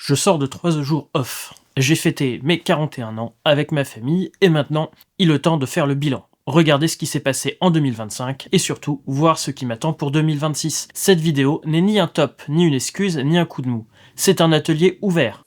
Je sors de 3 jours off. J'ai fêté mes 41 ans avec ma famille et maintenant, il est temps de faire le bilan. Regardez ce qui s'est passé en 2025 et surtout voir ce qui m'attend pour 2026. Cette vidéo n'est ni un top, ni une excuse, ni un coup de mou. C'est un atelier ouvert.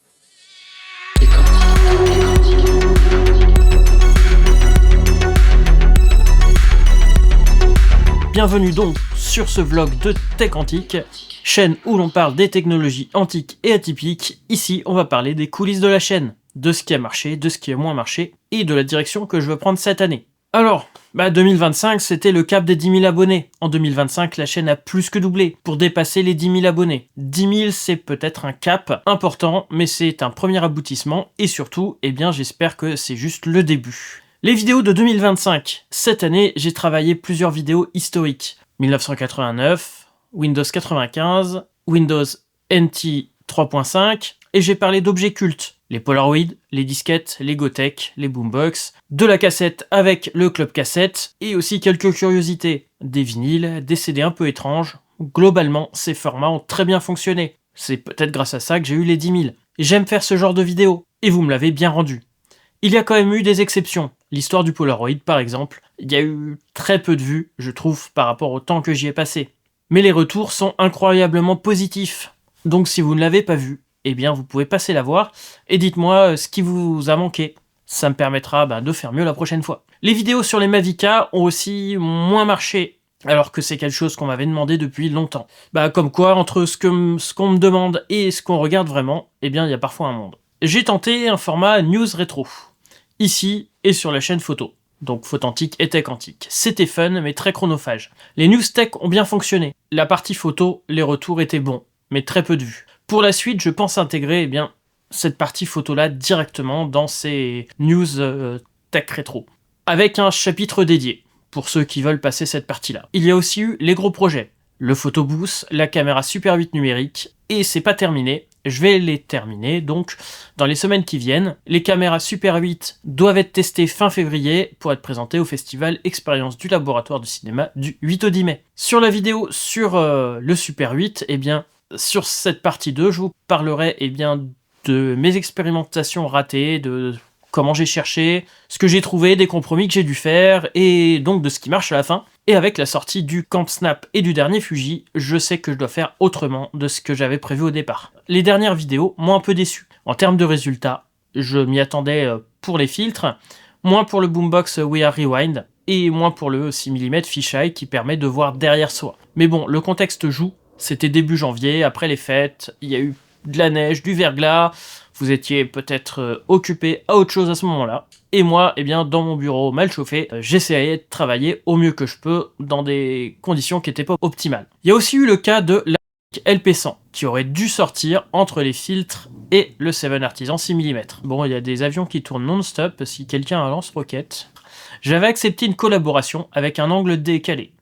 Bienvenue donc sur ce vlog de Tech Antique, chaîne où l'on parle des technologies antiques et atypiques. Ici, on va parler des coulisses de la chaîne, de ce qui a marché, de ce qui a moins marché et de la direction que je veux prendre cette année. Alors, 2025, c'était le cap des 10 000 abonnés. En 2025, la chaîne a plus que doublé pour dépasser les 10 000 abonnés. 10 000, c'est peut-être un cap important, mais c'est un premier aboutissement et surtout, j'espère que c'est juste le début. Les vidéos de 2025. Cette année, j'ai travaillé plusieurs vidéos historiques. 1989, Windows 95, Windows NT 3.5, et j'ai parlé d'objets cultes. Les Polaroid, les disquettes, les Gotek, les Boombox, de la cassette avec le club cassette, et aussi quelques curiosités. Des vinyles, des CD un peu étranges. Globalement, ces formats ont très bien fonctionné. C'est peut-être grâce à ça que j'ai eu les 10 000. J'aime faire ce genre de vidéos, et vous me l'avez bien rendu. Il y a quand même eu des exceptions. L'histoire du Polaroid, par exemple, il y a eu très peu de vues, je trouve, par rapport au temps que j'y ai passé. Mais les retours sont incroyablement positifs. Donc si vous ne l'avez pas vu, vous pouvez passer la voir et dites-moi ce qui vous a manqué. Ça me permettra de faire mieux la prochaine fois. Les vidéos sur les Mavica ont aussi moins marché, alors que c'est quelque chose qu'on m'avait demandé depuis longtemps. Comme quoi, entre ce qu'on me demande et ce qu'on regarde vraiment, il y a parfois un monde. J'ai tenté un format news rétro, ici et sur la chaîne photo. Donc Photantique et Tech Antique. C'était fun, mais très chronophage. Les news tech ont bien fonctionné. La partie photo, les retours étaient bons, mais très peu de vues. Pour la suite, je pense intégrer cette partie photo-là directement dans ces news tech rétro, avec un chapitre dédié, pour ceux qui veulent passer cette partie-là. Il y a aussi eu les gros projets. Le photobooth, la caméra Super 8 numérique, et c'est pas terminé. Je vais les terminer, donc, dans les semaines qui viennent. Les caméras Super 8 doivent être testées fin février pour être présentées au festival Expérience du laboratoire de cinéma du 8 au 10 mai. Sur la vidéo sur le Super 8, sur cette partie 2, je vous parlerai de mes expérimentations ratées, de comment j'ai cherché, ce que j'ai trouvé, des compromis que j'ai dû faire, et donc de ce qui marche à la fin. Et avec la sortie du Camp Snap et du dernier Fuji, je sais que je dois faire autrement de ce que j'avais prévu au départ. Les dernières vidéos m'ont un peu déçu. En termes de résultats, je m'y attendais pour les filtres, moins pour le Boombox We Are Rewind, et moins pour le 6 mm fisheye qui permet de voir derrière soi. Mais bon, le contexte joue, c'était début janvier, après les fêtes, il y a eu de la neige, du verglas, vous étiez peut-être occupé à autre chose à ce moment-là. Et moi, dans mon bureau mal chauffé, j'essayais de travailler au mieux que je peux dans des conditions qui n'étaient pas optimales. Il y a aussi eu le cas de la LP100, qui aurait dû sortir entre les filtres et le 7 Artisan 6 mm. Bon, il y a des avions qui tournent non-stop si quelqu'un a un lance-roquette. J'avais accepté une collaboration avec un angle décalé.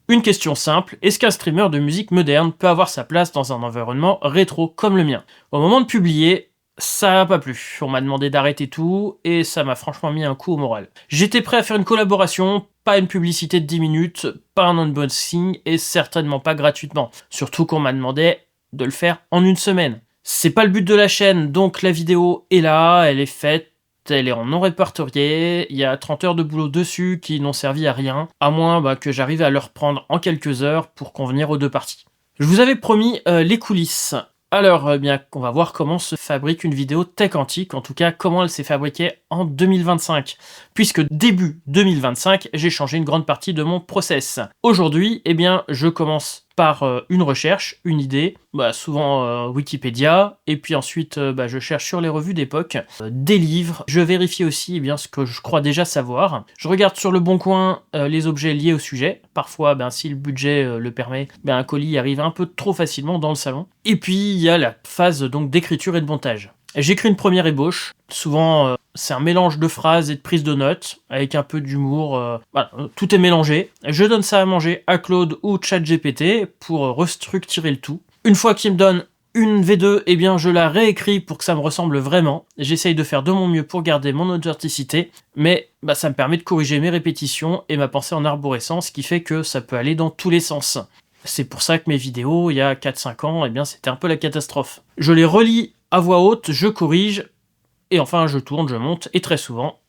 Une question simple, est-ce qu'un streamer de musique moderne peut avoir sa place dans un environnement rétro comme le mien? Au moment de publier, ça n'a pas plu. On m'a demandé d'arrêter tout et ça m'a franchement mis un coup au moral. J'étais prêt à faire une collaboration, pas une publicité de 10 minutes, pas un unboxing et certainement pas gratuitement. Surtout qu'on m'a demandé de le faire en une semaine. C'est pas le but de la chaîne, donc la vidéo est là, elle est faite. Elle est en non répertorié, il y a 30 heures de boulot dessus qui n'ont servi à rien, à moins que j'arrive à le reprendre en quelques heures pour convenir aux deux parties. Je vous avais promis les coulisses. Alors, on va voir comment se fabrique une vidéo tech antique, en tout cas comment elle s'est fabriquée en 2025. Puisque début 2025, j'ai changé une grande partie de mon process. Aujourd'hui, je commence par une recherche, une idée, souvent Wikipédia, et puis ensuite je cherche sur les revues d'époque, des livres, je vérifie aussi ce que je crois déjà savoir, je regarde sur le bon coin les objets liés au sujet, parfois si le budget le permet, un colis arrive un peu trop facilement dans le salon, et puis il y a la phase donc d'écriture et de montage. J'écris une première ébauche, souvent c'est un mélange de phrases et de prises de notes, avec un peu d'humour, tout est mélangé. Je donne ça à manger à Claude ou ChatGPT pour restructurer le tout. Une fois qu'il me donne une V2, je la réécris pour que ça me ressemble vraiment. J'essaye de faire de mon mieux pour garder mon authenticité, mais ça me permet de corriger mes répétitions et ma pensée en arborescence, ce qui fait que ça peut aller dans tous les sens. C'est pour ça que mes vidéos, il y a 4-5 ans, c'était un peu la catastrophe. Je les relis à voix haute, je corrige, et enfin je tourne, je monte, et très souvent,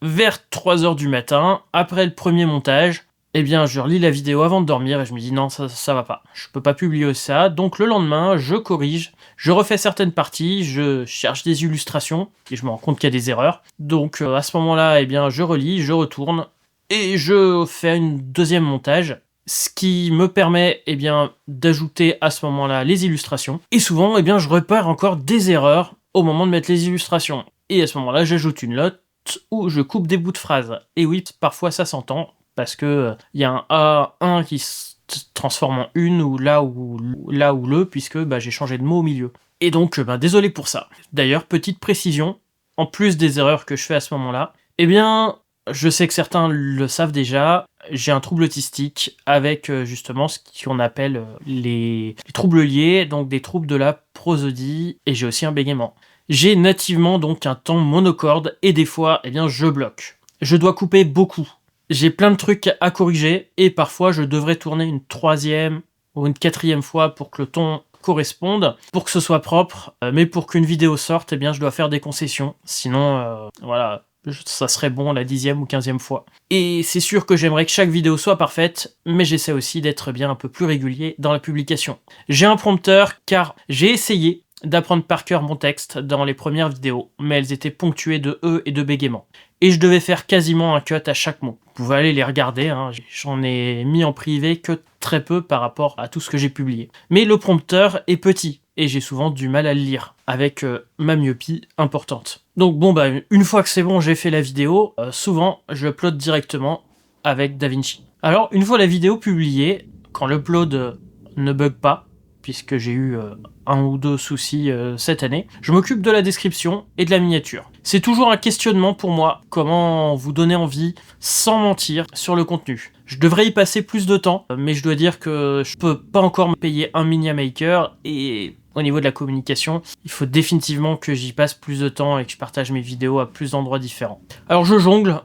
vers 3h du matin, après le premier montage, eh bien je relis la vidéo avant de dormir et je me dis non, ça va pas, je peux pas publier ça, donc le lendemain, je corrige, je refais certaines parties, je cherche des illustrations, et je me rends compte qu'il y a des erreurs, donc à ce moment-là, eh bien je relis, je retourne, et je fais un deuxième montage, ce qui me permet eh bien, d'ajouter à ce moment-là les illustrations, et souvent, eh bien, je repère encore des erreurs au moment de mettre les illustrations, et à ce moment-là, j'ajoute une note, où je coupe des bouts de phrases. Et oui, parfois ça s'entend, parce que y a un A1 qui se transforme en une, ou là ou le, puisque j'ai changé de mot au milieu. Et donc, désolé pour ça. D'ailleurs, petite précision, en plus des erreurs que je fais à ce moment-là, eh bien, je sais que certains le savent déjà, j'ai un trouble autistique avec justement ce qu'on appelle les troubles liés, donc des troubles de la prosodie, et j'ai aussi un bégaiement. J'ai nativement donc un temps monocorde et des fois, eh bien, je bloque. Je dois couper beaucoup. J'ai plein de trucs à corriger et parfois je devrais tourner une 3e ou une 4e fois pour que le ton corresponde, pour que ce soit propre, mais pour qu'une vidéo sorte, eh bien, je dois faire des concessions. Sinon, voilà, ça serait bon la 10e ou 15e fois. Et c'est sûr que j'aimerais que chaque vidéo soit parfaite, mais j'essaie aussi d'être bien un peu plus régulier dans la publication. J'ai un prompteur car j'ai essayé d'apprendre par cœur mon texte dans les premières vidéos, mais elles étaient ponctuées de E et de bégaiement. Et je devais faire quasiment un cut à chaque mot. Vous pouvez aller les regarder, hein. J'en ai mis en privé que très peu par rapport à tout ce que j'ai publié. Mais le prompteur est petit, et j'ai souvent du mal à le lire, avec ma myopie importante. Donc bon, une fois que c'est bon, j'ai fait la vidéo, souvent je upload directement avec DaVinci. Alors, une fois la vidéo publiée, quand l'upload ne bug pas, puisque j'ai eu un ou deux soucis cette année, je m'occupe de la description et de la miniature. C'est toujours un questionnement pour moi, comment vous donner envie, sans mentir, sur le contenu. Je devrais y passer plus de temps, mais je dois dire que je peux pas encore me payer un MediaMaker, et au niveau de la communication, il faut définitivement que j'y passe plus de temps et que je partage mes vidéos à plus d'endroits différents. Alors je jongle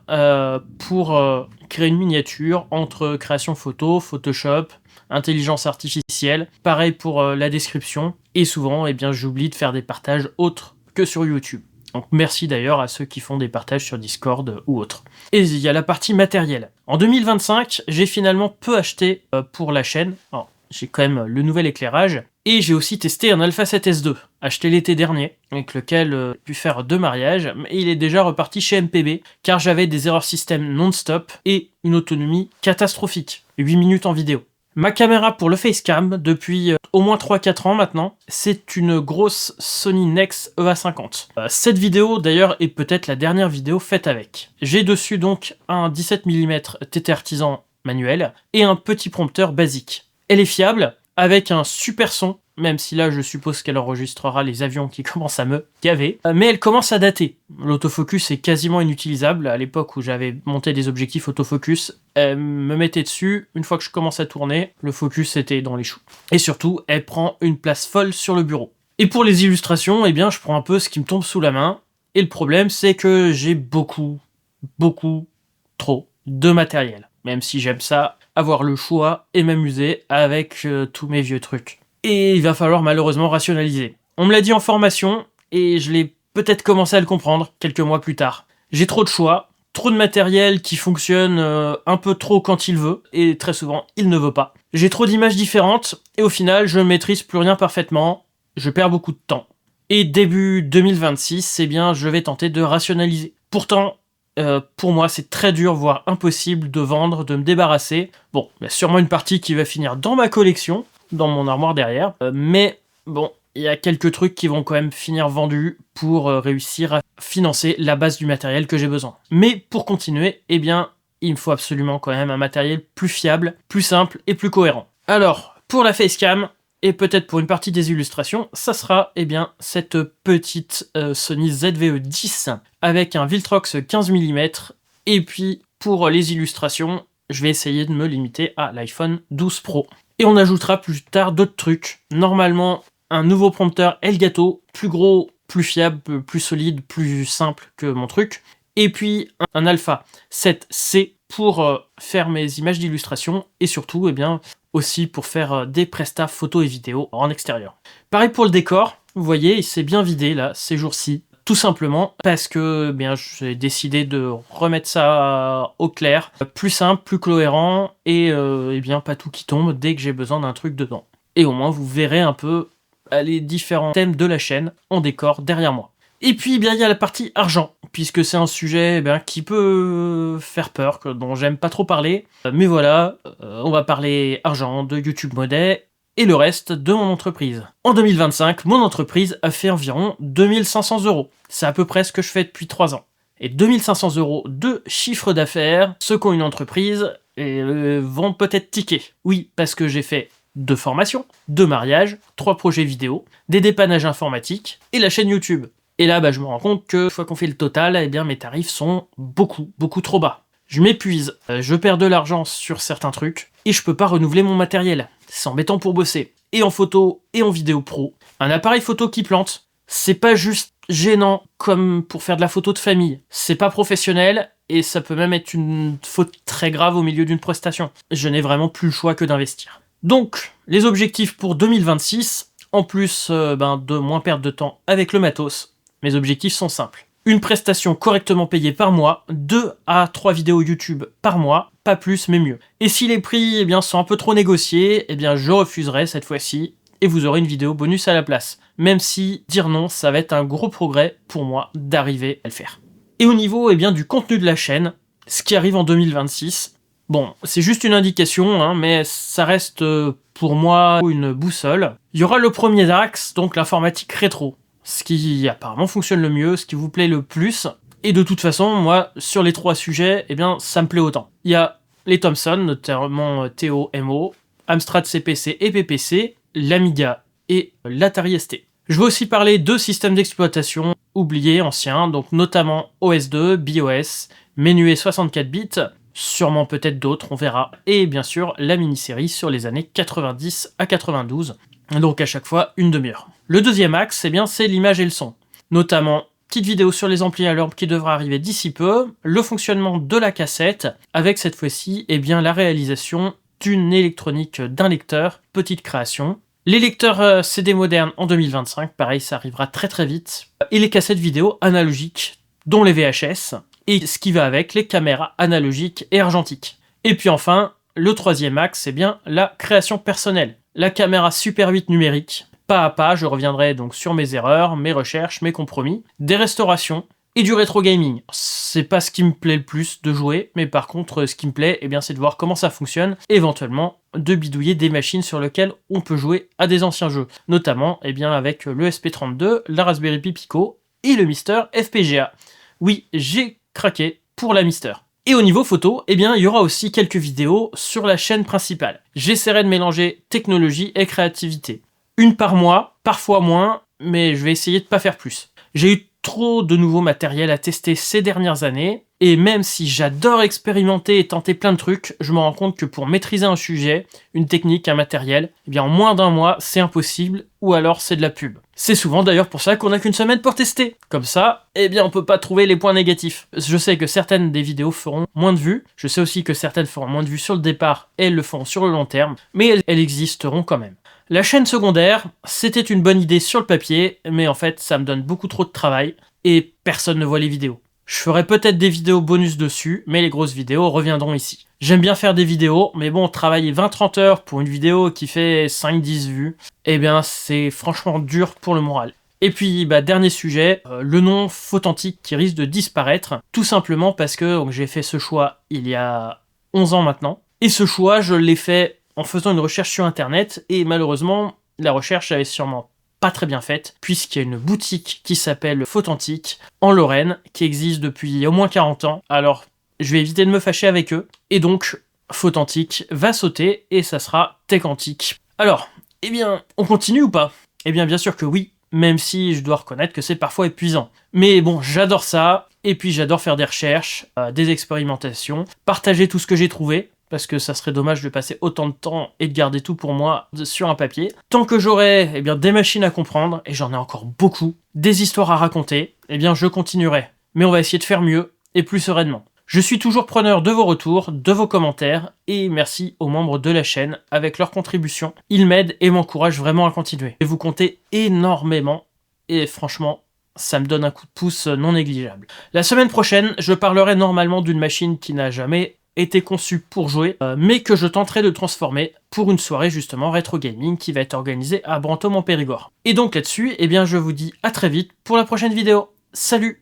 pour créer une miniature entre création photo, Photoshop, intelligence artificielle, pareil pour la description, et souvent j'oublie de faire des partages autres que sur YouTube. Donc merci d'ailleurs à ceux qui font des partages sur Discord ou autres. Et il y a la partie matérielle. En 2025, j'ai finalement peu acheté pour la chaîne. Alors, j'ai quand même le nouvel éclairage, et j'ai aussi testé un Alpha 7S2, acheté l'été dernier, avec lequel j'ai pu faire 2 mariages, mais il est déjà reparti chez MPB, car j'avais des erreurs système non-stop et une autonomie catastrophique, 8 minutes en vidéo. Ma caméra pour le facecam, depuis au moins 3-4 ans maintenant, c'est une grosse Sony Nex EA50. Cette vidéo d'ailleurs est peut-être la dernière vidéo faite avec. J'ai dessus donc un 17 mm TT Artisan manuel et un petit prompteur basique. Elle est fiable, avec un super son, même si là je suppose qu'elle enregistrera les avions qui commencent à me gaver, mais elle commence à dater. L'autofocus est quasiment inutilisable. À l'époque où j'avais monté des objectifs autofocus, elle me mettait dessus, une fois que je commence à tourner, le focus était dans les choux. Et surtout, elle prend une place folle sur le bureau. Et pour les illustrations, je prends un peu ce qui me tombe sous la main, et le problème c'est que j'ai beaucoup trop de matériel. Même si j'aime ça, avoir le choix et m'amuser avec tous mes vieux trucs. Et il va falloir malheureusement rationaliser. On me l'a dit en formation, et je l'ai peut-être commencé à le comprendre quelques mois plus tard. J'ai trop de choix, trop de matériel qui fonctionne un peu trop quand il veut, et très souvent il ne veut pas. J'ai trop d'images différentes, et au final je ne maîtrise plus rien parfaitement, je perds beaucoup de temps. Et début 2026, je vais tenter de rationaliser. Pourtant, pour moi, c'est très dur, voire impossible de vendre, de me débarrasser. Bon, il y a sûrement une partie qui va finir dans ma collection, dans mon armoire derrière, mais bon, il y a quelques trucs qui vont quand même finir vendus pour réussir à financer la base du matériel que j'ai besoin. Mais pour continuer, il me faut absolument quand même un matériel plus fiable, plus simple et plus cohérent. Alors, pour la facecam, et peut-être pour une partie des illustrations, ça sera cette petite Sony ZV-E10 avec un Viltrox 15 mm. Et puis pour les illustrations, je vais essayer de me limiter à l'iPhone 12 Pro. Et on ajoutera plus tard d'autres trucs. Normalement, un nouveau prompteur Elgato, plus gros, plus fiable, plus solide, plus simple que mon truc. Et puis un Alpha 7C pour faire mes images d'illustration et surtout aussi pour faire des prestats photos et vidéos en extérieur. Pareil pour le décor, Vous voyez, il s'est bien vidé là, ces jours-ci. Tout simplement parce que j'ai décidé de remettre ça au clair, plus simple, plus cohérent, et pas tout qui tombe dès que j'ai besoin d'un truc dedans. Et au moins vous verrez un peu les différents thèmes de la chaîne en décor derrière moi. Et puis il y a la partie argent, puisque c'est un sujet qui peut faire peur, dont j'aime pas trop parler. Mais voilà, on va parler argent, de YouTube Money, et le reste de mon entreprise. En 2025, mon entreprise a fait environ 2500 €. C'est à peu près ce que je fais depuis 3 ans. Et 2500 € de chiffre d'affaires, ceux qui ont une entreprise vont peut-être tiquer. Oui, parce que j'ai fait 2 formations, 2 mariages, 3 projets vidéo, des dépannages informatiques et la chaîne YouTube. Et là, je me rends compte que, une fois qu'on fait le total, mes tarifs sont beaucoup trop bas. Je m'épuise, je perds de l'argent sur certains trucs, et je peux pas renouveler mon matériel. C'est embêtant pour bosser. Et en photo, et en vidéo pro. Un appareil photo qui plante, c'est pas juste gênant comme pour faire de la photo de famille. C'est pas professionnel, et ça peut même être une faute très grave au milieu d'une prestation. Je n'ai vraiment plus le choix que d'investir. Donc, les objectifs pour 2026, en plus de moins perdre de temps avec le matos, mes objectifs sont simples. Une prestation correctement payée par mois, 2 à 3 vidéos YouTube par mois, pas plus mais mieux. Et si les prix sont un peu trop négociés, je refuserai cette fois-ci, et vous aurez une vidéo bonus à la place. Même si dire non, ça va être un gros progrès pour moi d'arriver à le faire. Et au niveau du contenu de la chaîne, ce qui arrive en 2026, c'est juste une indication, mais ça reste pour moi une boussole. Il y aura le premier axe, donc l'informatique rétro. Ce qui apparemment fonctionne le mieux, ce qui vous plaît le plus. Et de toute façon, moi, sur les 3 sujets, ça me plaît autant. Il y a les Thomson, notamment TO-MO, Amstrad CPC et PPC, l'Amiga et l'Atari ST. Je vais aussi parler de systèmes d'exploitation oubliés, anciens, donc notamment OS2, BIOS, MenuE 64 bits, sûrement peut-être d'autres, on verra. Et bien sûr, la mini-série sur les années 90 à 92. Donc à chaque fois, une demi-heure. Le deuxième axe, c'est l'image et le son. Notamment, petite vidéo sur les amplis à lampe qui devra arriver d'ici peu, le fonctionnement de la cassette, avec cette fois-ci, la réalisation d'une électronique d'un lecteur, petite création. Les lecteurs CD modernes en 2025, pareil, ça arrivera très vite. Et les cassettes vidéo analogiques, dont les VHS, et ce qui va avec, les caméras analogiques et argentiques. Et puis enfin, le troisième axe, la création personnelle. La caméra Super 8 numérique. Pas à pas, je reviendrai donc sur mes erreurs, mes recherches, mes compromis, des restaurations et du rétro gaming. C'est pas ce qui me plaît le plus de jouer, mais par contre, ce qui me plaît, c'est de voir comment ça fonctionne, et éventuellement de bidouiller des machines sur lesquelles on peut jouer à des anciens jeux, notamment avec le SP32, la Raspberry Pi Pico et le Mister FPGA. Oui, j'ai craqué pour la Mister. Et au niveau photo, il y aura aussi quelques vidéos sur la chaîne principale. J'essaierai de mélanger technologie et créativité. Une par mois, parfois moins, mais je vais essayer de pas faire plus. J'ai eu trop de nouveaux matériels à tester ces dernières années, et même si j'adore expérimenter et tenter plein de trucs, je me rends compte que pour maîtriser un sujet, une technique, un matériel, en moins d'1 mois, c'est impossible, ou alors c'est de la pub. C'est souvent d'ailleurs pour ça qu'on n'a qu'une semaine pour tester. Comme ça, on peut pas trouver les points négatifs. Je sais que certaines des vidéos feront moins de vues, je sais aussi que certaines feront moins de vues sur le départ, et elles le feront sur le long terme, mais elles existeront quand même. La chaîne secondaire, c'était une bonne idée sur le papier, mais en fait, ça me donne beaucoup trop de travail, et personne ne voit les vidéos. Je ferai peut-être des vidéos bonus dessus, mais les grosses vidéos reviendront ici. J'aime bien faire des vidéos, mais travailler 20-30 heures pour une vidéo qui fait 5-10 vues, c'est franchement dur pour le moral. Et puis, dernier sujet, le nom Photantic qui risque de disparaître, tout simplement parce que j'ai fait ce choix il y a 11 ans maintenant, et ce choix, je l'ai fait en faisant une recherche sur internet, et malheureusement, la recherche avait sûrement pas très bien faite, puisqu'il y a une boutique qui s'appelle Photantic en Lorraine, qui existe depuis au moins 40 ans, alors je vais éviter de me fâcher avec eux, et donc Photantic va sauter, et ça sera Tecantic. Alors, on continue ou pas ? Bien sûr que oui, même si je dois reconnaître que c'est parfois épuisant. Mais j'adore ça, et puis j'adore faire des recherches, des expérimentations, partager tout ce que j'ai trouvé, parce que ça serait dommage de passer autant de temps et de garder tout pour moi sur un papier. Tant que j'aurai des machines à comprendre, et j'en ai encore beaucoup, des histoires à raconter, je continuerai. Mais on va essayer de faire mieux, et plus sereinement. Je suis toujours preneur de vos retours, de vos commentaires, et merci aux membres de la chaîne avec leurs contributions. Ils m'aident et m'encouragent vraiment à continuer. Et vous comptez énormément, et franchement, ça me donne un coup de pouce non négligeable. La semaine prochaine, je parlerai normalement d'une machine qui n'a jamais été conçue pour jouer, mais que je tenterai de transformer pour une soirée justement rétro gaming qui va être organisée à Brantôme en Périgord. Et donc là-dessus, eh bien je vous dis à très vite pour la prochaine vidéo. Salut!